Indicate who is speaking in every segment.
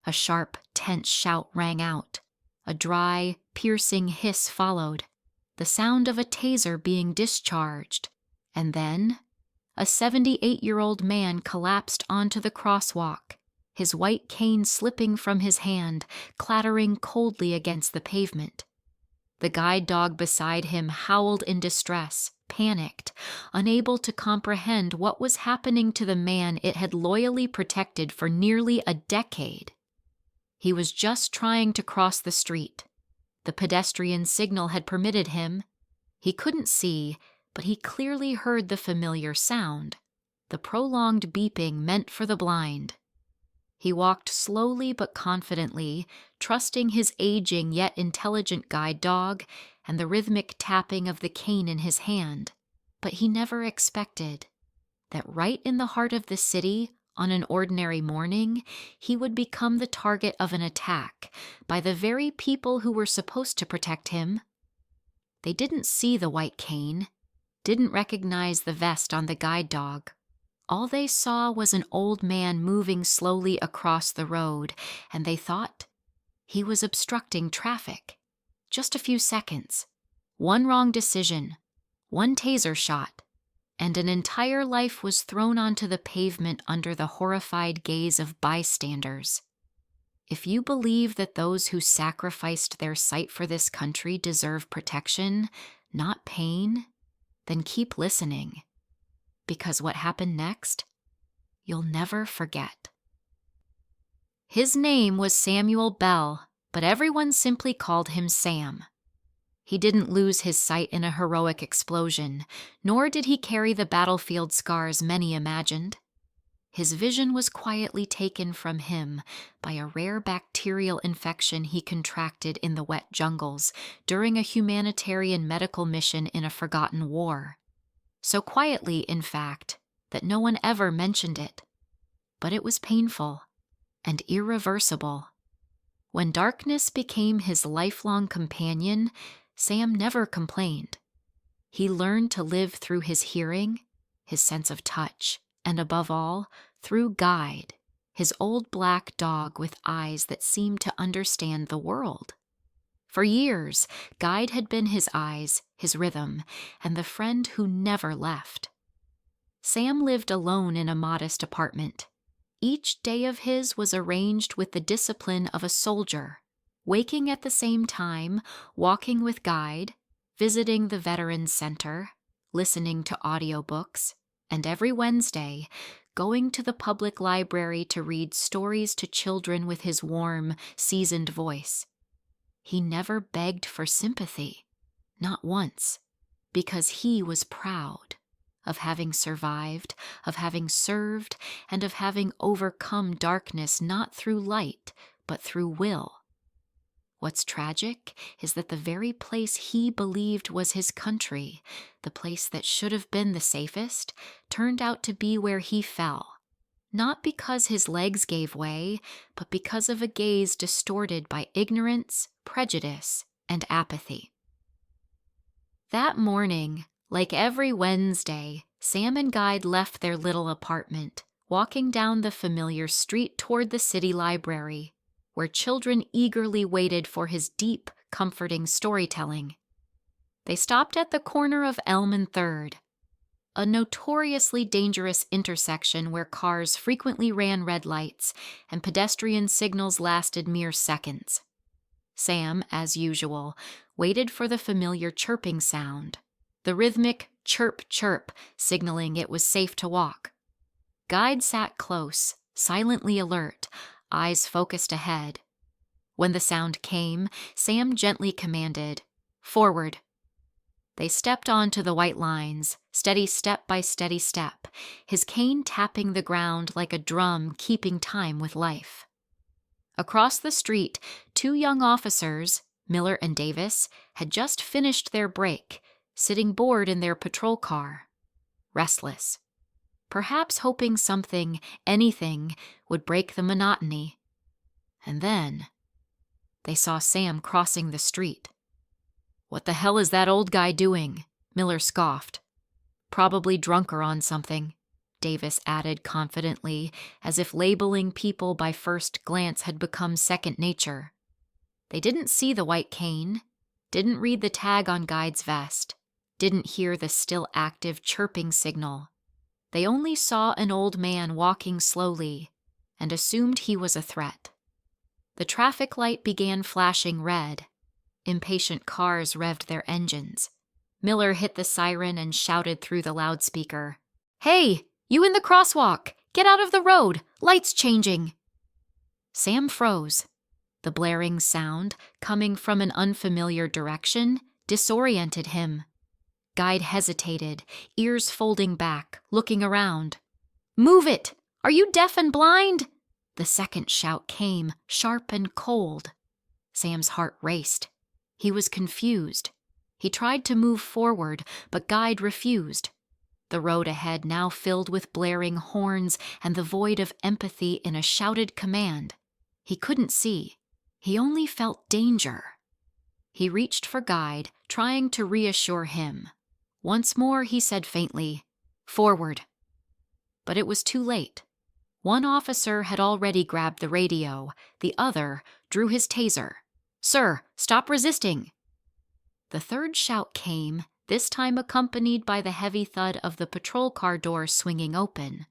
Speaker 1: A sharp, tense shout rang out. A dry, piercing hiss followed, the sound of a taser being discharged, and then a 78-year-old man collapsed onto the crosswalk, his white cane slipping from his hand, clattering coldly against the pavement. The guide dog beside him howled in distress, panicked, unable to comprehend what was happening to the man it had loyally protected for nearly a decade. He was just trying to cross the street. The pedestrian signal had permitted him. He couldn't see, but he clearly heard the familiar sound, the prolonged beeping meant for the blind. He walked slowly but confidently, trusting his aging yet intelligent guide dog and the rhythmic tapping of the cane in his hand. But he never expected that right in the heart of the city, on an ordinary morning, he would become the target of an attack by the very people who were supposed to protect him. They didn't see the white cane, didn't recognize the vest on the guide dog. All they saw was an old man moving slowly across the road, and they thought he was obstructing traffic. Just a few seconds, one wrong decision, one taser shot, and an entire life was thrown onto the pavement under the horrified gaze of bystanders. If you believe that those who sacrificed their sight for this country deserve protection, not pain, then keep listening. Because what happened next, you'll never forget. His name was Samuel Bell, but everyone simply called him Sam. He didn't lose his sight in a heroic explosion, nor did he carry the battlefield scars many imagined. His vision was quietly taken from him by a rare bacterial infection he contracted in the wet jungles during a humanitarian medical mission in a forgotten war. So quietly, in fact, that no one ever mentioned it. But it was painful and irreversible. When darkness became his lifelong companion, Sam never complained. He learned to live through his hearing, his sense of touch, and above all, through Guide, his old black dog with eyes that seemed to understand the world. For years, Guide had been his eyes, his rhythm, and the friend who never left. Sam lived alone in a modest apartment. Each day of his was arranged with the discipline of a soldier, waking at the same time, walking with Guide, visiting the Veterans Center, listening to audiobooks, and every Wednesday, going to the public library to read stories to children with his warm, seasoned voice. He never begged for sympathy, not once, because he was proud of having survived, of having served, and of having overcome darkness not through light, but through will. What's tragic is that the very place he believed was his country, the place that should have been the safest, turned out to be where he fell. Not because his legs gave way, but because of a gaze distorted by ignorance, prejudice, and apathy. That morning, like every Wednesday, Sam and Guide left their little apartment, walking down the familiar street toward the city library, where children eagerly waited for his deep, comforting storytelling. They stopped at the corner of Elm and 3rd, a notoriously dangerous intersection where cars frequently ran red lights and pedestrian signals lasted mere seconds. Sam, as usual, waited for the familiar chirping sound, the rhythmic chirp-chirp signaling it was safe to walk. Guide sat close, silently alert, eyes focused ahead. When the sound came, Sam gently commanded, "Forward." They stepped onto the white lines, steady step by steady step, his cane tapping the ground like a drum keeping time with life. Across the street, 2 young officers, Miller and Davis, had just finished their break, sitting bored in their patrol car, restless, perhaps hoping something, anything, would break the monotony. And then they saw Sam crossing the street. "What the hell is that old guy doing?" Miller scoffed. "Probably drunk or on something. Davis added confidently, as if labeling people by first glance had become second nature. They didn't see the white cane, didn't read the tag on Guide's vest, didn't hear the still active chirping signal. They only saw an old man walking slowly and assumed he was a threat. The traffic light began flashing red. Impatient cars revved their engines. Miller hit the siren and shouted through the loudspeaker, "Hey, you in the crosswalk! Get out of the road! Light's changing!" Sam froze. The blaring sound, coming from an unfamiliar direction, disoriented him. Guide hesitated, ears folding back, looking around. "Move it! Are you deaf and blind?" The second shout came, sharp and cold. Sam's heart raced. He was confused. He tried to move forward, but Guide refused. The road ahead now filled with blaring horns and the void of empathy in a shouted command. He couldn't see. He only felt danger. He reached for Guide, trying to reassure him. Once more he said faintly, "Forward." But it was too late. One officer had already grabbed the radio. The other drew his taser. "Sir, stop resisting." The third shout came, this time accompanied by the heavy thud of the patrol car door swinging open.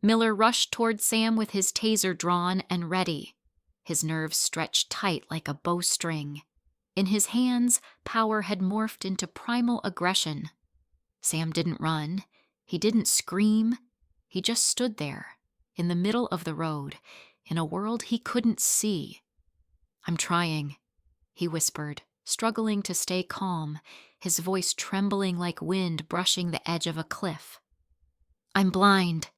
Speaker 1: Miller rushed toward Sam with his taser drawn and ready. His nerves stretched tight like a bowstring. In his hands, power had morphed into primal aggression. Sam didn't run. He didn't scream. He just stood there, in the middle of the road, in a world he couldn't see. "I'm trying," he whispered, struggling to stay calm, his voice trembling like wind brushing the edge of a cliff. "I'm blind."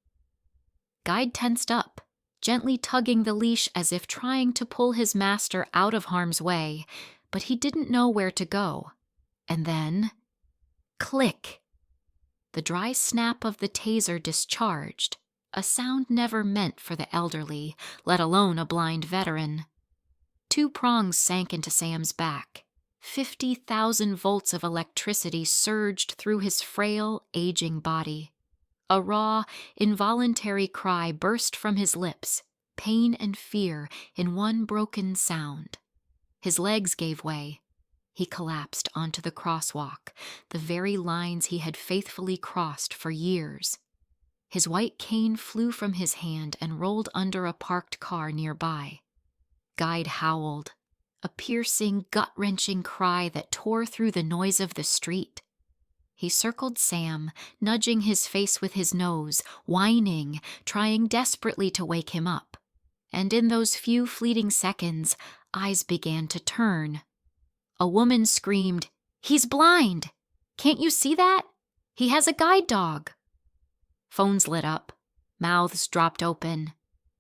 Speaker 1: Guide tensed up, gently tugging the leash as if trying to pull his master out of harm's way, but he didn't know where to go. And then, click! The dry snap of the taser discharged, a sound never meant for the elderly, let alone a blind veteran. 2 prongs sank into Sam's back. 50,000 volts of electricity surged through his frail, aging body. A raw, involuntary cry burst from his lips, pain and fear in one broken sound. His legs gave way. He collapsed onto the crosswalk, the very lines he had faithfully crossed for years. His white cane flew from his hand and rolled under a parked car nearby. Guide howled, a piercing, gut-wrenching cry that tore through the noise of the street. He circled Sam, nudging his face with his nose, whining, trying desperately to wake him up. And in those few fleeting seconds, eyes began to turn. A woman screamed, "He's blind! Can't you see that? He has a guide dog!" Phones lit up. Mouths dropped open.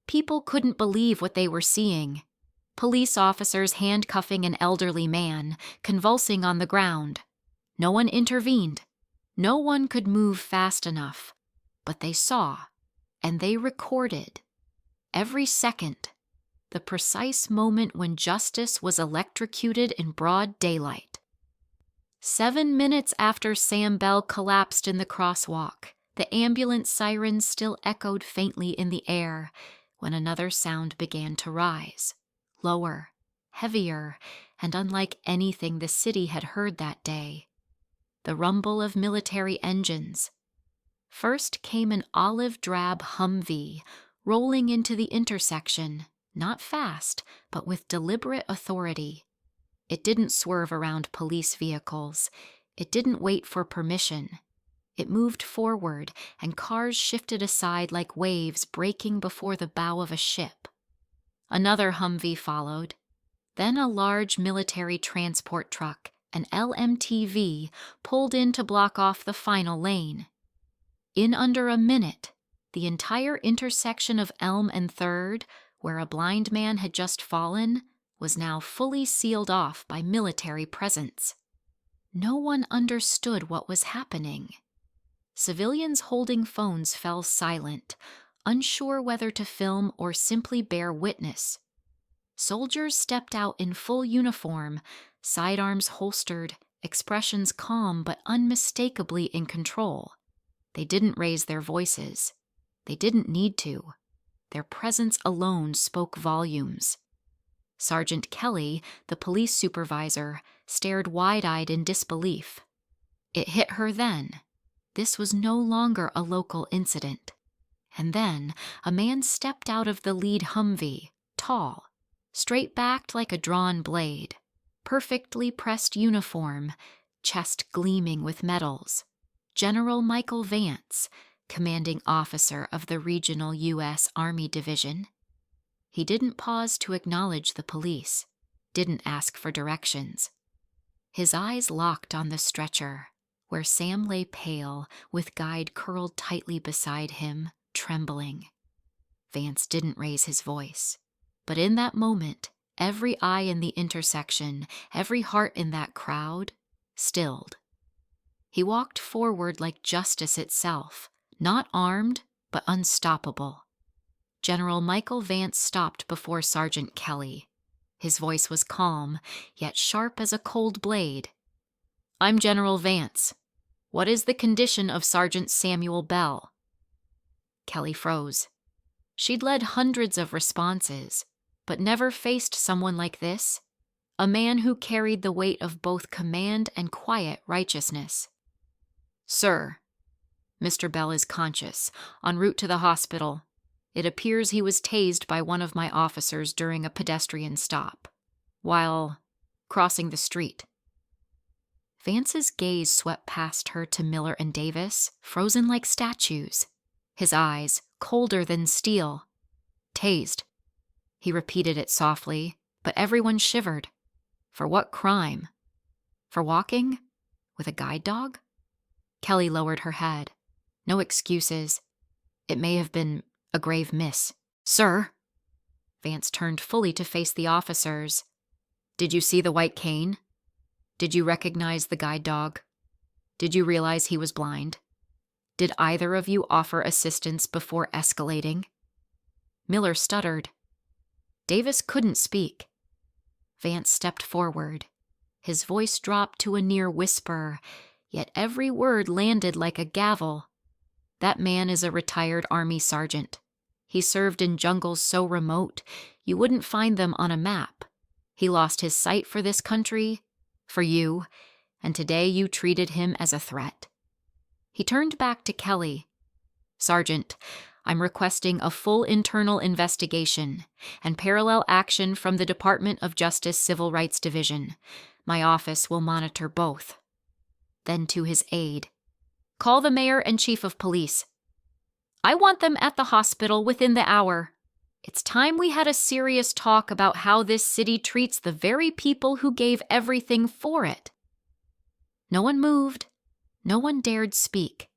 Speaker 1: People couldn't believe what they were seeing. Police officers handcuffing an elderly man, convulsing on the ground. No one intervened. No one could move fast enough. But they saw, and they recorded. Every second. The precise moment when justice was electrocuted in broad daylight. 7 minutes after Sam Bell collapsed in the crosswalk, the ambulance sirens still echoed faintly in the air when another sound began to rise. Lower, heavier, and unlike anything the city had heard that day. The rumble of military engines. First came an olive-drab Humvee, rolling into the intersection, not fast, but with deliberate authority. It didn't swerve around police vehicles. It didn't wait for permission. It moved forward, and cars shifted aside like waves breaking before the bow of a ship. Another Humvee followed. Then a large military transport truck, an LMTV, pulled in to block off the final lane. In under a minute, the entire intersection of Elm and 3rd, where a blind man had just fallen, was now fully sealed off by military presence. No one understood what was happening. Civilians holding phones fell silent, unsure whether to film or simply bear witness. Soldiers stepped out in full uniform, sidearms holstered, expressions calm but unmistakably in control. They didn't raise their voices. They didn't need to. Their presence alone spoke volumes. Sergeant Kelly, the police supervisor, stared wide-eyed in disbelief. It hit her then. This was no longer a local incident. And then a man stepped out of the lead Humvee, tall, straight-backed like a drawn blade, perfectly pressed uniform, chest gleaming with medals. General Michael Vance, commanding officer of the Regional U.S. Army Division. He didn't pause to acknowledge the police, didn't ask for directions. His eyes locked on the stretcher, where Sam lay pale, with Guide curled tightly beside him, trembling. Vance didn't raise his voice, but in that moment, every eye in the intersection, every heart in that crowd, stilled. He walked forward like justice itself, not armed, but unstoppable. General Michael Vance stopped before Sergeant Kelly. His voice was calm, yet sharp as a cold blade. "I'm General Vance. What is the condition of Sergeant Samuel Bell?" Kelly froze. She'd led hundreds of responses, but never faced someone like this, a man who carried the weight of both command and quiet righteousness. "Sir, Mr. Bell is conscious, en route to the hospital. It appears he was tased by one of my officers during a pedestrian stop, while crossing the street." Vance's gaze swept past her to Miller and Davis, frozen like statues, his eyes colder than steel. "Tased." He repeated it softly, but everyone shivered. For what crime? For walking? With a guide dog? Kelly lowered her head. No excuses. It may have been a grave miss. "Sir!" Vance turned fully to face the officers. "Did you see the white cane? Did you recognize the guide dog? Did you realize he was blind? Did either of you offer assistance before escalating?" Miller stuttered. Davis couldn't speak. Vance stepped forward. His voice dropped to a near whisper, yet every word landed like a gavel. "That man is a retired Army sergeant. He served in jungles so remote you wouldn't find them on a map. He lost his sight for this country, for you, and today you treated him as a threat." He turned back to Kelly. "Sergeant, I'm requesting a full internal investigation and parallel action from the Department of Justice Civil Rights Division. My office will monitor both." Then to his aide, "Call the mayor and chief of police. I want them at the hospital within the hour. It's time we had a serious talk about how this city treats the very people who gave everything for it." No one moved. No one dared speak.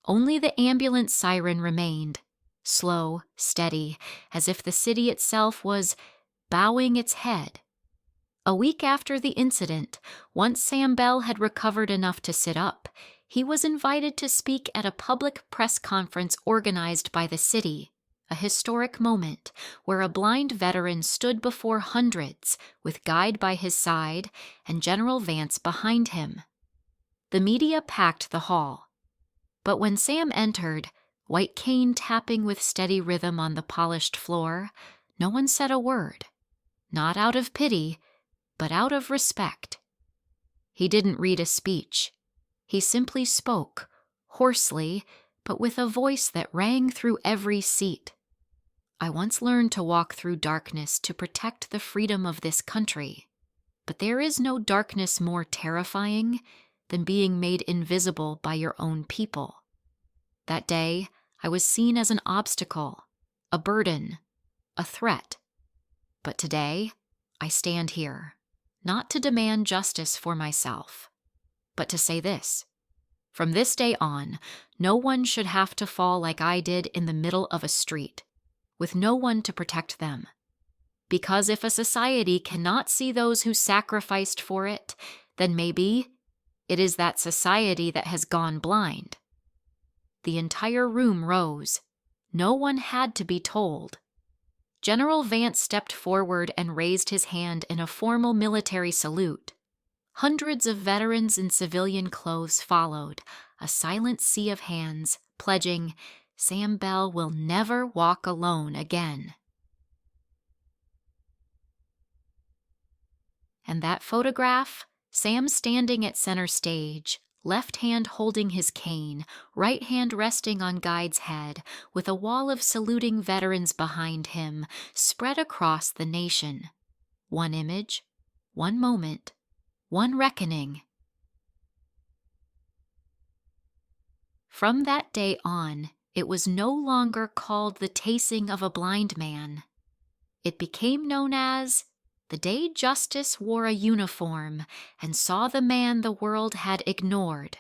Speaker 1: Only the ambulance siren remained, slow, steady, as if the city itself was bowing its head. A week after the incident, once Sam Bell had recovered enough to sit up, he was invited to speak at a public press conference organized by the city, a historic moment where a blind veteran stood before hundreds, with Guide by his side and General Vance behind him. The media packed the hall. But when Sam entered, white cane tapping with steady rhythm on the polished floor, no one said a word. Not out of pity, but out of respect. He didn't read a speech. He simply spoke, hoarsely, but with a voice that rang through every seat. "I once learned to walk through darkness to protect the freedom of this country, but there is no darkness more terrifying than being made invisible by your own people. That day, I was seen as an obstacle, a burden, a threat. But today, I stand here, not to demand justice for myself, but to say this. From this day on, no one should have to fall like I did in the middle of a street, with no one to protect them. Because if a society cannot see those who sacrificed for it, then maybe it is that society that has gone blind." The entire room rose. No one had to be told. General Vance stepped forward and raised his hand in a formal military salute. Hundreds of veterans in civilian clothes followed, a silent sea of hands, pledging, "Sam Bell will never walk alone again." And that photograph, Sam standing at center stage, left hand holding his cane, right hand resting on Guide's head, with a wall of saluting veterans behind him, spread across the nation. One image, one moment, one reckoning. From that day on, it was no longer called the tasing of a blind man. It became known as the day justice wore a uniform and saw the man the world had ignored.